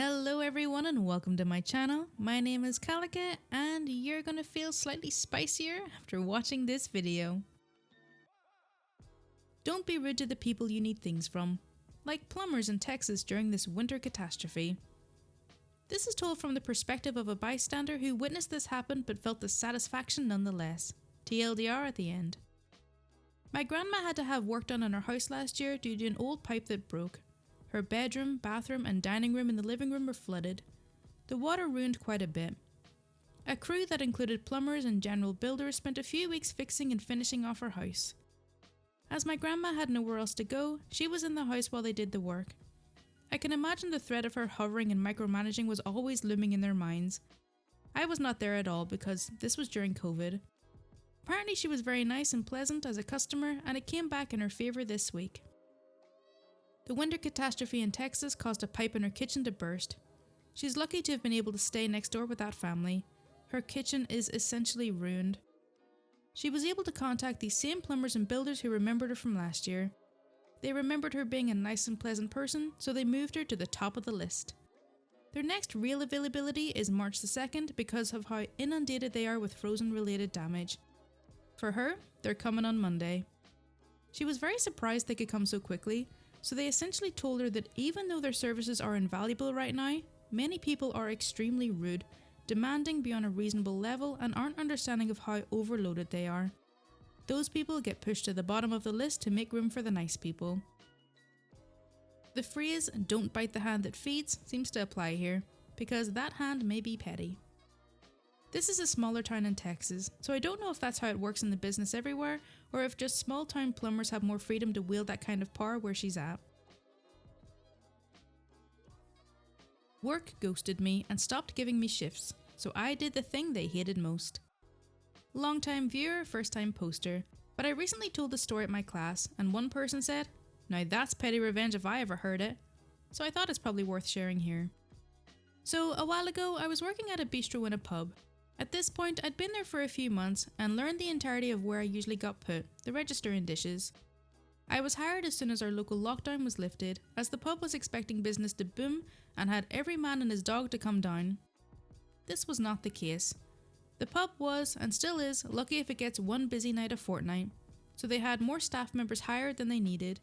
Hello everyone and welcome to my channel. My name is Kalica and you're gonna feel slightly spicier after watching this video. Don't be rude to the people you need things from, like plumbers in Texas during this winter catastrophe. This is told from the perspective of a bystander who witnessed this happen but felt the satisfaction nonetheless. TLDR at the end. My grandma had to have work done on her house last year due to an old pipe that broke. Her bedroom, bathroom and dining room in the living room were flooded. The water ruined quite a bit. A crew that included plumbers and general builders spent a few weeks fixing and finishing off her house. As my grandma had nowhere else to go, she was in the house while they did the work. I can imagine the threat of her hovering and micromanaging was always looming in their minds. I was not there at all because this was during COVID. Apparently she was very nice and pleasant as a customer and it came back in her favour this week. The winter catastrophe in Texas caused a pipe in her kitchen to burst. She's lucky to have been able to stay next door with that family. Her kitchen is essentially ruined. She was able to contact these same plumbers and builders who remembered her from last year. They remembered her being a nice and pleasant person, so they moved her to the top of the list. Their next real availability is March the 2nd because of how inundated they are with frozen related damage. For her, they're coming on Monday. She was very surprised they could come so quickly. So they essentially told her that even though their services are invaluable right now, many people are extremely rude, demanding beyond a reasonable level and aren't understanding of how overloaded they are. Those people get pushed to the bottom of the list to make room for the nice people. The phrase "don't bite the hand that feeds" seems to apply here, because that hand may be petty. This is a smaller town in Texas, so I don't know if that's how it works in the business everywhere, or if just small town plumbers have more freedom to wield that kind of power where she's at. Work ghosted me and stopped giving me shifts, so I did the thing they hated most. Long-time viewer, first-time poster, but I recently told the story at my class and one person said, "Now that's PettyRevenge if I ever heard it," so I thought it's probably worth sharing here. So a while ago I was working at a bistro in a pub. At this point, I'd been there for a few months and learned the entirety of where I usually got put, the register and dishes. I was hired as soon as our local lockdown was lifted, as the pub was expecting business to boom and had every man and his dog to come down. This was not the case. The pub was, and still is, lucky if it gets one busy night a fortnight, so they had more staff members hired than they needed,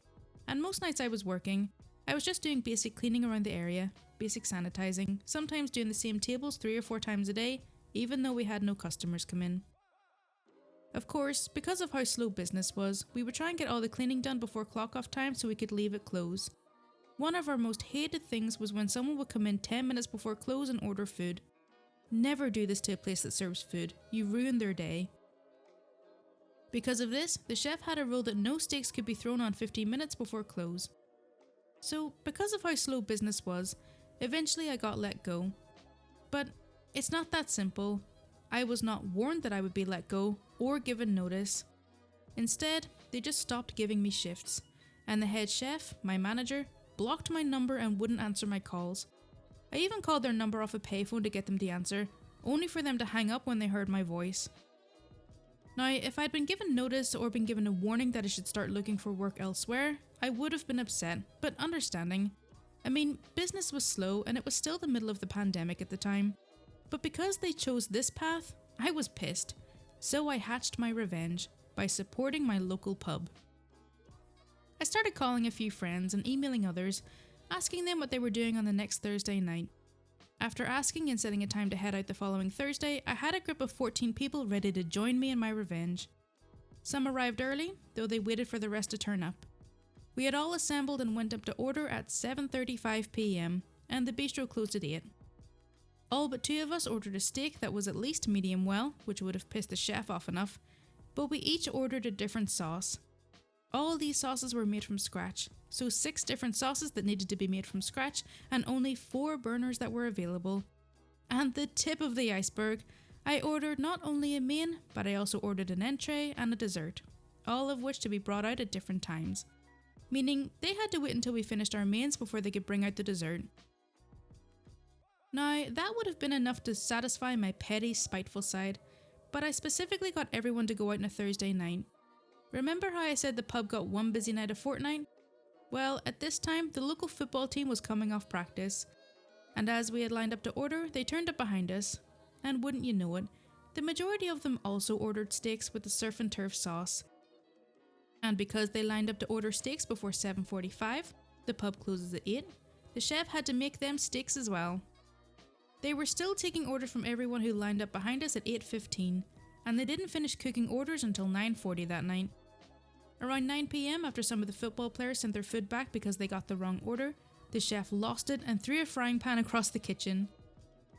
and most nights I was working, I was just doing basic cleaning around the area, basic sanitizing, sometimes doing the same tables 3 or 4 times a day, even though we had no customers come in. Of course, because of how slow business was, we would try and get all the cleaning done before clock off time so we could leave at close. One of our most hated things was when someone would come in 10 minutes before close and order food. Never do this to a place that serves food, you ruin their day. Because of this, the chef had a rule that no steaks could be thrown on 15 minutes before close. So, because of how slow business was, eventually I got let go. But it's not that simple. I was not warned that I would be let go or given notice. Instead, they just stopped giving me shifts, and the head chef, my manager, blocked my number and wouldn't answer my calls. I even called their number off a payphone to get them to answer, only for them to hang up when they heard my voice. Now, if I'd been given notice or been given a warning that I should start looking for work elsewhere, I would have been upset, but understanding. I mean, business was slow and it was still the middle of the pandemic at the time. But because they chose this path, I was pissed, so I hatched my revenge by supporting my local pub. I started calling a few friends and emailing others, asking them what they were doing on the next Thursday night. After asking and setting a time to head out the following Thursday, I had a group of 14 people ready to join me in my revenge. Some arrived early, though they waited for the rest to turn up. We had all assembled and went up to order at 7:35 PM, and the bistro closed at 8. All but 2 of us ordered a steak that was at least medium well, which would have pissed the chef off enough, but we each ordered a different sauce. All these sauces were made from scratch, so 6 different sauces that needed to be made from scratch and only 4 burners that were available. And the tip of the iceberg, I ordered not only a main, but I also ordered an entree and a dessert, all of which to be brought out at different times. Meaning they had to wait until we finished our mains before they could bring out the dessert. Now, that would have been enough to satisfy my petty, spiteful side, but I specifically got everyone to go out on a Thursday night. Remember how I said the pub got one busy night a fortnight? Well, at this time, the local football team was coming off practice, and as we had lined up to order, they turned up behind us, and wouldn't you know it, the majority of them also ordered steaks with the surf and turf sauce. And because they lined up to order steaks before 7:45, the pub closes at 8, the chef had to make them steaks as well. They were still taking orders from everyone who lined up behind us at 8:15, and they didn't finish cooking orders until 9:40 that night. Around 9 PM, after some of the football players sent their food back because they got the wrong order, the chef lost it and threw a frying pan across the kitchen.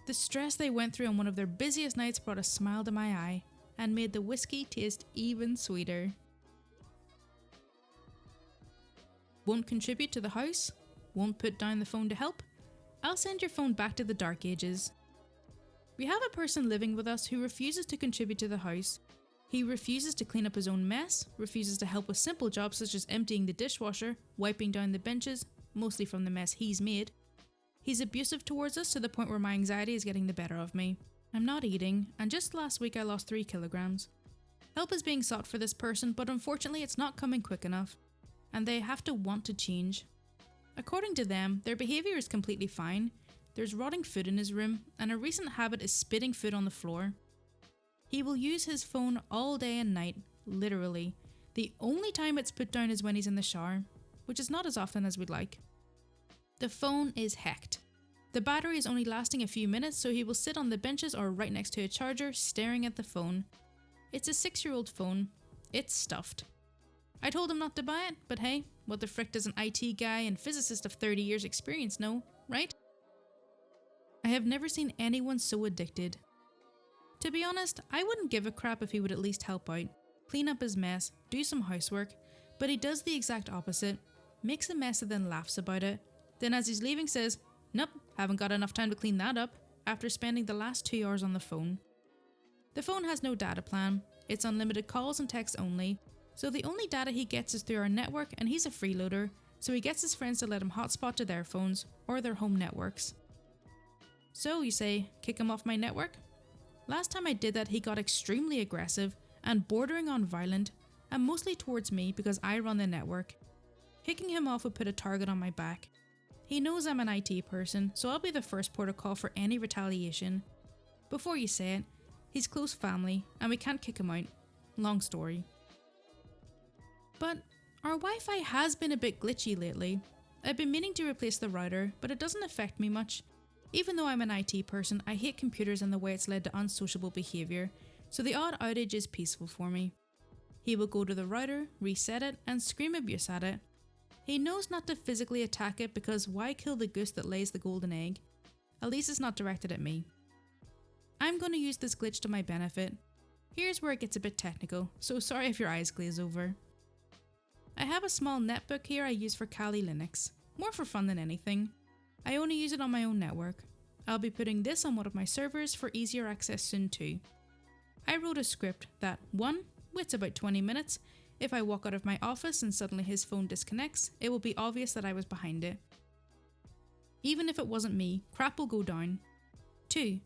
The stress they went through on one of their busiest nights brought a smile to my eye and made the whiskey taste even sweeter. Won't contribute to the house? Won't put down the phone to help? I'll send your phone back to the dark ages. We have a person living with us who refuses to contribute to the house. He refuses to clean up his own mess, refuses to help with simple jobs such as emptying the dishwasher, wiping down the benches, mostly from the mess he's made. He's abusive towards us to the point where my anxiety is getting the better of me. I'm not eating, and just last week I lost 3 kilograms. Help is being sought for this person, but unfortunately it's not coming quick enough, and they have to want to change. According to them, their behaviour is completely fine. There's rotting food in his room, and a recent habit is spitting food on the floor. He will use his phone all day and night, literally. The only time it's put down is when he's in the shower, which is not as often as we'd like. The phone is hecked. The battery is only lasting a few minutes, so he will sit on the benches or right next to a charger, staring at the phone. It's a 6-year-old phone. It's stuffed. I told him not to buy it, but hey, what the frick does an IT guy and physicist of 30 years experience know, right? I have never seen anyone so addicted. To be honest, I wouldn't give a crap if he would at least help out, clean up his mess, do some housework, but he does the exact opposite, makes a mess and then laughs about it. Then as he's leaving says, "Nope, haven't got enough time to clean that up," after spending the last 2 hours on the phone. The phone has no data plan, it's unlimited calls and texts only, so the only data he gets is through our network, and he's a freeloader, so he gets his friends to let him hotspot to their phones or their home networks. So you say, kick him off my network? Last time I did that he got extremely aggressive and bordering on violent, and mostly towards me because I run the network. Kicking him off would put a target on my back. He knows I'm an IT person, so I'll be the first port of call for any retaliation. Before you say it, he's close family, and we can't kick him out. Long story. But our Wi-Fi has been a bit glitchy lately. I've been meaning to replace the router, but it doesn't affect me much. Even though I'm an IT person, I hate computers and the way it's led to unsociable behaviour, so the odd outage is peaceful for me. He will go to the router, reset it, and scream abuse at it. He knows not to physically attack it because why kill the goose that lays the golden egg? At least it's not directed at me. I'm going to use this glitch to my benefit. Here's where it gets a bit technical, so sorry if your eyes glaze over. I have a small netbook here I use for Kali Linux, more for fun than anything. I only use it on my own network. I'll be putting this on one of my servers for easier access soon too. I wrote a script that 1. Waits about 20 minutes. If I walk out of my office and suddenly his phone disconnects, it will be obvious that I was behind it. Even if it wasn't me, crap will go down. 2.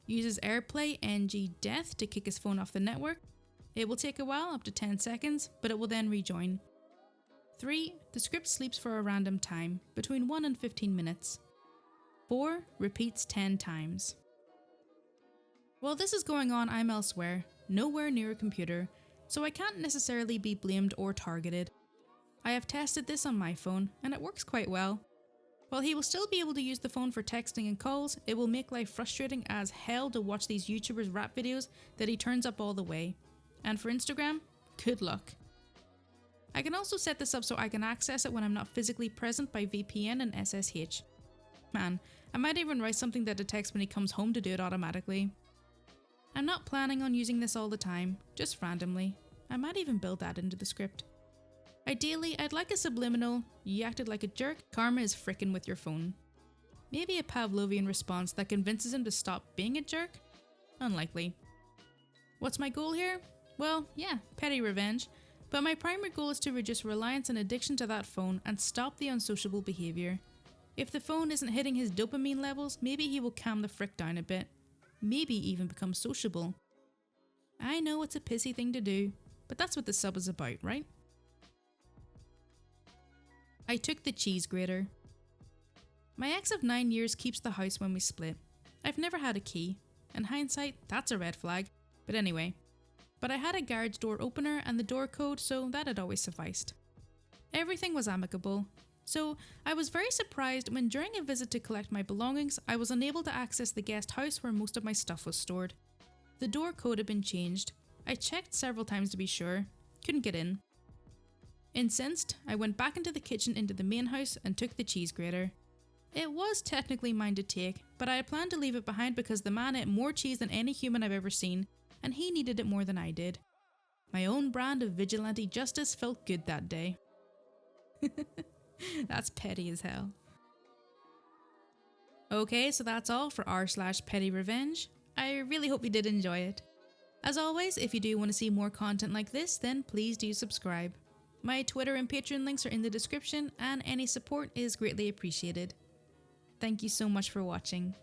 Uses AirPlay NG death to kick his phone off the network. It will take a while, up to 10 seconds, but it will then rejoin. 3. The script sleeps for a random time, between 1 and 15 minutes. 4. Repeats 10 times. While this is going on, I'm elsewhere, nowhere near a computer, so I can't necessarily be blamed or targeted. I have tested this on my phone, and it works quite well. While he will still be able to use the phone for texting and calls, it will make life frustrating as hell to watch these YouTubers' rap videos that he turns up all the way. And for Instagram, good luck. I can also set this up so I can access it when I'm not physically present by VPN and SSH. Man, I might even write something that detects when he comes home to do it automatically. I'm not planning on using this all the time, just randomly. I might even build that into the script. Ideally, I'd like a subliminal, "You acted like a jerk, karma is frickin' with your phone." Maybe a Pavlovian response that convinces him to stop being a jerk? Unlikely. What's my goal here? Well, yeah, PettyRevenge, but my primary goal is to reduce reliance and addiction to that phone and stop the unsociable behaviour. If the phone isn't hitting his dopamine levels, maybe he will calm the frick down a bit. Maybe even become sociable. I know it's a pissy thing to do, but that's what the sub is about, right? I took the cheese grater. My ex of 9 years keeps the house when we split. I've never had a key. In hindsight, that's a red flag, but anyway. But I had a garage door opener and the door code, so that had always sufficed. Everything was amicable, so I was very surprised when during a visit to collect my belongings, I was unable to access the guest house where most of my stuff was stored. The door code had been changed. I checked several times to be sure, couldn't get in. Incensed, I went back into the kitchen into the main house and took the cheese grater. It was technically mine to take, but I had planned to leave it behind because the man ate more cheese than any human I've ever seen, and he needed it more than I did. My own brand of vigilante justice felt good that day. That's petty as hell. Okay, so that's all for r/PettyRevenge. I really hope you did enjoy it. As always, if you do want to see more content like this, then please do subscribe. My Twitter and Patreon links are in the description, and any support is greatly appreciated. Thank you so much for watching.